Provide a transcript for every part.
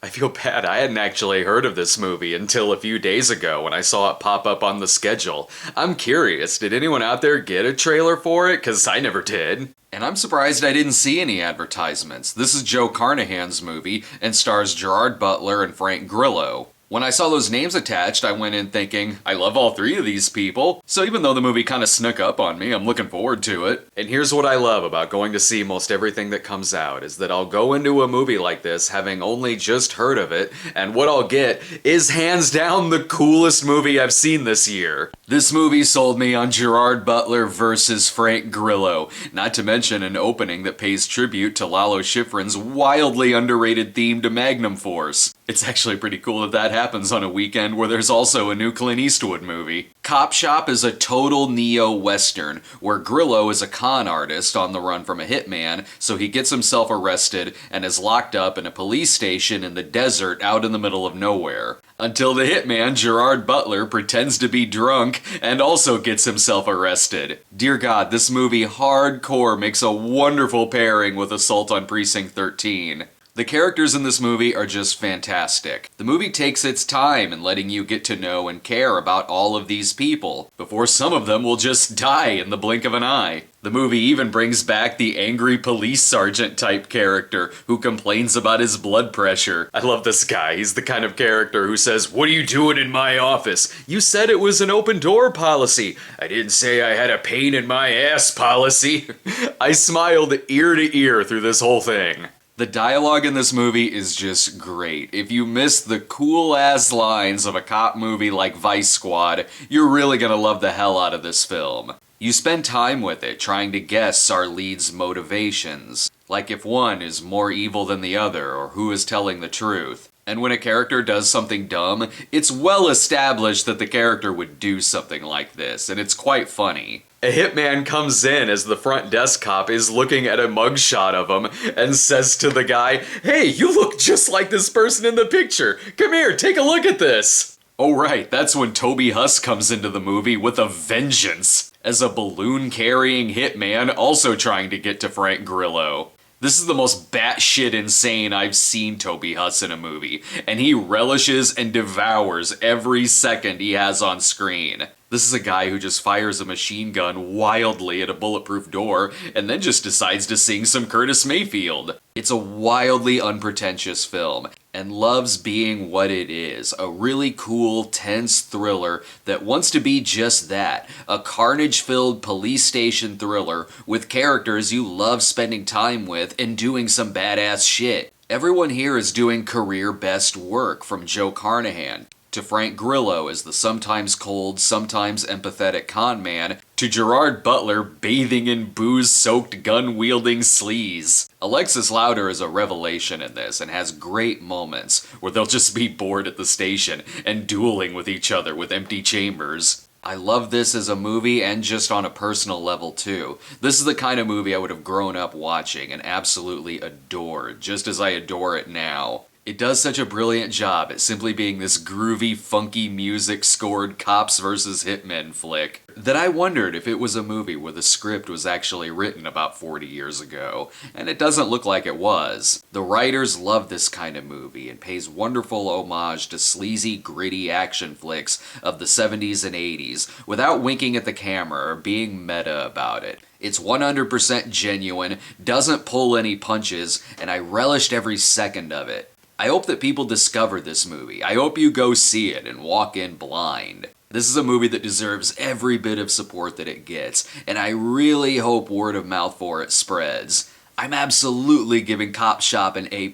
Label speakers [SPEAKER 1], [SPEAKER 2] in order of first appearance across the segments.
[SPEAKER 1] I feel bad. I hadn't actually heard of this movie until a few days ago when I saw it pop up on the schedule. I'm curious, did anyone out there get a trailer for it? Because I never did. And I'm surprised I didn't see any advertisements. This is Joe Carnahan's movie and stars Gerard, Butler, and Frank Grillo. When I saw those names attached, I went in thinking, I love all three of these people, so even though the movie kind of snuck up on me, I'm looking forward to it. And here's what I love about going to see most everything that comes out, is that I'll go into a movie like this having only just heard of it, and what I'll get is hands down the coolest movie I've seen this year. This movie sold me on Gerard Butler versus Frank Grillo, not to mention an opening that pays tribute to Lalo Schifrin's wildly underrated theme to Magnum Force. It's actually pretty cool that happens on a weekend where there's also a new Clint Eastwood movie. Copshop is a total neo-western, where Grillo is a con artist on the run from a hitman, so he gets himself arrested and is locked up in a police station in the desert out in the middle of nowhere. Until the hitman, Gerard Butler, pretends to be drunk and also gets himself arrested. Dear God, this movie hardcore makes a wonderful pairing with Assault on Precinct 13. The characters in this movie are just fantastic. The movie takes its time in letting you get to know and care about all of these people, before some of them will just die in the blink of an eye. The movie even brings back the angry police sergeant type character who complains about his blood pressure. I love this guy. He's the kind of character who says, "What are you doing in my office? You said it was an open door policy." "I didn't say I had a pain in my ass policy." I smiled ear to ear through this whole thing. The dialogue in this movie is just great. If you miss the cool-ass lines of a cop movie like Vice Squad, you're really gonna love the hell out of this film. You spend time with it trying to guess our lead's motivations, like if one is more evil than the other or who is telling the truth. And when a character does something dumb, it's well established that the character would do something like this, and it's quite funny. A hitman comes in as the front desk cop is looking at a mugshot of him and says to the guy, "Hey, you look just like this person in the picture. Come here, take a look at this." Oh right, that's when Toby Huss comes into the movie with a vengeance, as a balloon-carrying hitman also trying to get to Frank Grillo. This is the most batshit insane I've seen Toby Huss in a movie, and he relishes and devours every second he has on screen. This is a guy who just fires a machine gun wildly at a bulletproof door and then just decides to sing some Curtis Mayfield. It's a wildly unpretentious film and loves being what it is, a really cool, tense thriller that wants to be just that, a carnage-filled police station thriller with characters you love spending time with and doing some badass shit. Everyone here is doing career best work, from Joe Carnahan to Frank Grillo as the sometimes cold, sometimes empathetic con man, to Gerard Butler bathing in booze-soaked gun-wielding sleaze. Alexis Louder is a revelation in this and has great moments where they'll just be bored at the station and dueling with each other with empty chambers. I love this as a movie and just on a personal level too. This is the kind of movie I would have grown up watching and absolutely adored, just as I adore it now. It does such a brilliant job at simply being this groovy, funky music-scored cops versus hitmen flick that I wondered if it was a movie where the script was actually written about 40 years ago, and it doesn't look like it was. The writers love this kind of movie and pays wonderful homage to sleazy, gritty action flicks of the 70s and 80s without winking at the camera or being meta about it. It's 100% genuine, doesn't pull any punches, and I relished every second of it. I hope that people discover this movie. I hope you go see it and walk in blind. This is a movie that deserves every bit of support that it gets, and I really hope word of mouth for it spreads. I'm absolutely giving Copshop an A+.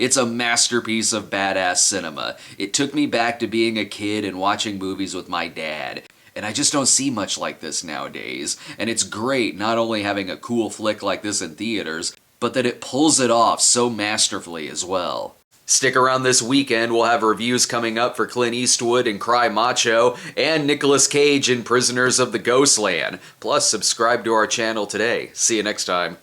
[SPEAKER 1] It's a masterpiece of badass cinema. It took me back to being a kid and watching movies with my dad. And I just don't see much like this nowadays. And it's great not only having a cool flick like this in theaters, but that it pulls it off so masterfully as well. Stick around this weekend, we'll have reviews coming up for Clint Eastwood in Cry Macho, and Nicolas Cage in Prisoners of the Ghostland. Plus, subscribe to our channel today. See you next time.